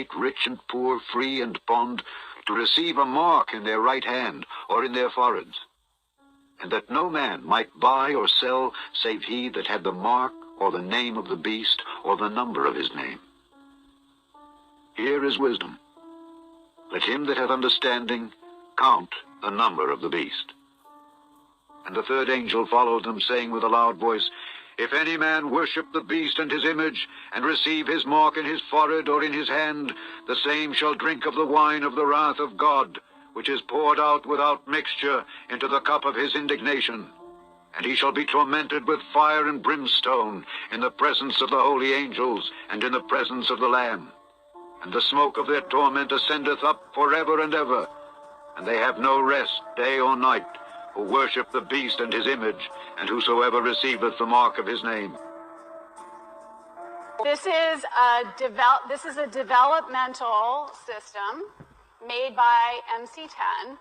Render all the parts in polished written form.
great, rich and poor, free and bond, to receive a mark in their right hand or in their foreheads, and that no man might buy or sell save he that had the mark or the name of the beast or the number of his name. Here is wisdom. Let him that hath understanding count the number of the beast. And the third angel followed them, saying with a loud voice, If any man worship the beast and his image, and receive his mark in his forehead or in his hand, the same shall drink of the wine of the wrath of God, which is poured out without mixture into the cup of his indignation. And he shall be tormented with fire and brimstone in the presence of the holy angels and in the presence of the Lamb. And the smoke of their torment ascendeth up forever and ever. And they have no rest day or night, who worship the beast and his image, and whosoever receiveth the mark of his name. This is a developmental system made by MC10,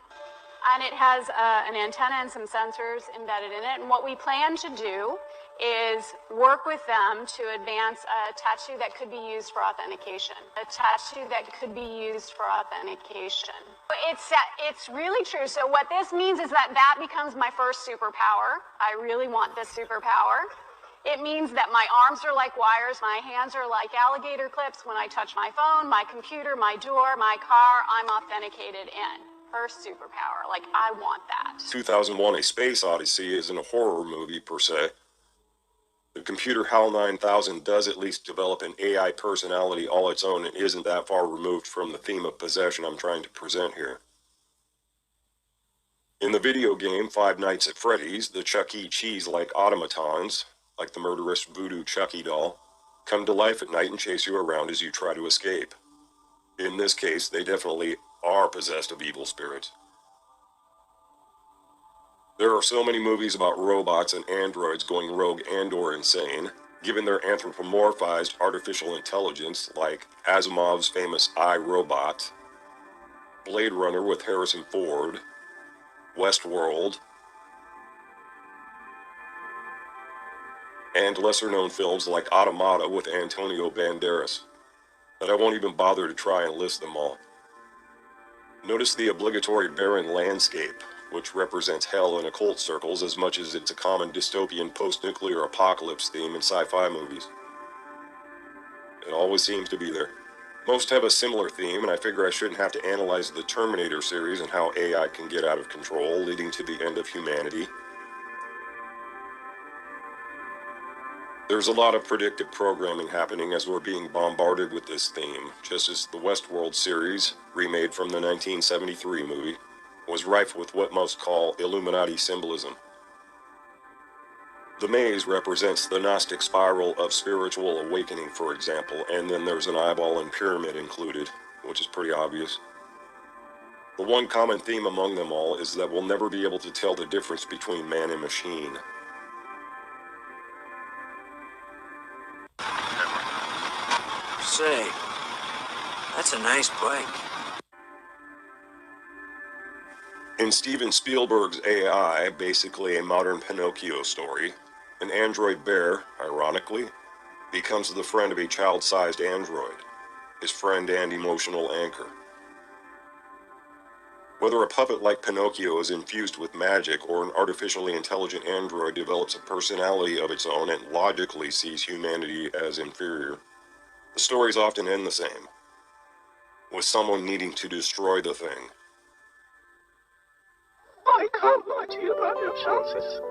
and it has an antenna and some sensors embedded in it. And what we plan to do is work with them to advance a tattoo that could be used for authentication. It's really true. So what this means is that becomes my first superpower. I really want this superpower. It means that my arms are like wires, my hands are like alligator clips. When I touch my phone, my computer, my door, my car, I'm authenticated in. First superpower. Like, I want that. 2001: A Space Odyssey isn't a horror movie per se. The computer HAL 9000 does at least develop an AI personality all its own and isn't that far removed from the theme of possession I'm trying to present here. In the video game Five Nights at Freddy's, the Chuck E. Cheese-like automatons, like the murderous voodoo Chucky doll, come to life at night and chase you around as you try to escape. In this case, they definitely are possessed of evil spirits. There are so many movies about robots and androids going rogue and/or insane, given their anthropomorphized artificial intelligence, like Asimov's famous I, Robot, Blade Runner with Harrison Ford, Westworld, and lesser-known films like Automata with Antonio Banderas, that I won't even bother to try and list them all. Notice the obligatory barren landscape, which represents hell in occult circles as much as it's a common dystopian post-nuclear apocalypse theme in sci-fi movies. It always seems to be there. Most have a similar theme, and I figure I shouldn't have to analyze the Terminator series and how AI can get out of control, leading to the end of humanity. There's a lot of predictive programming happening as we're being bombarded with this theme, just as the Westworld series, remade from the 1973 movie, was rife with what most call Illuminati symbolism. The maze represents the Gnostic spiral of spiritual awakening, for example, and then there's an eyeball and pyramid included, which is pretty obvious. The one common theme among them all is that we'll never be able to tell the difference between man and machine. Say, that's a nice bike. In Steven Spielberg's AI, basically a modern Pinocchio story, an android bear, ironically, becomes the friend of a child-sized android, his friend and emotional anchor. Whether a puppet like Pinocchio is infused with magic or an artificially intelligent android develops a personality of its own and logically sees humanity as inferior, the stories often end the same, with someone needing to destroy the thing. I can't lie to you about your chances.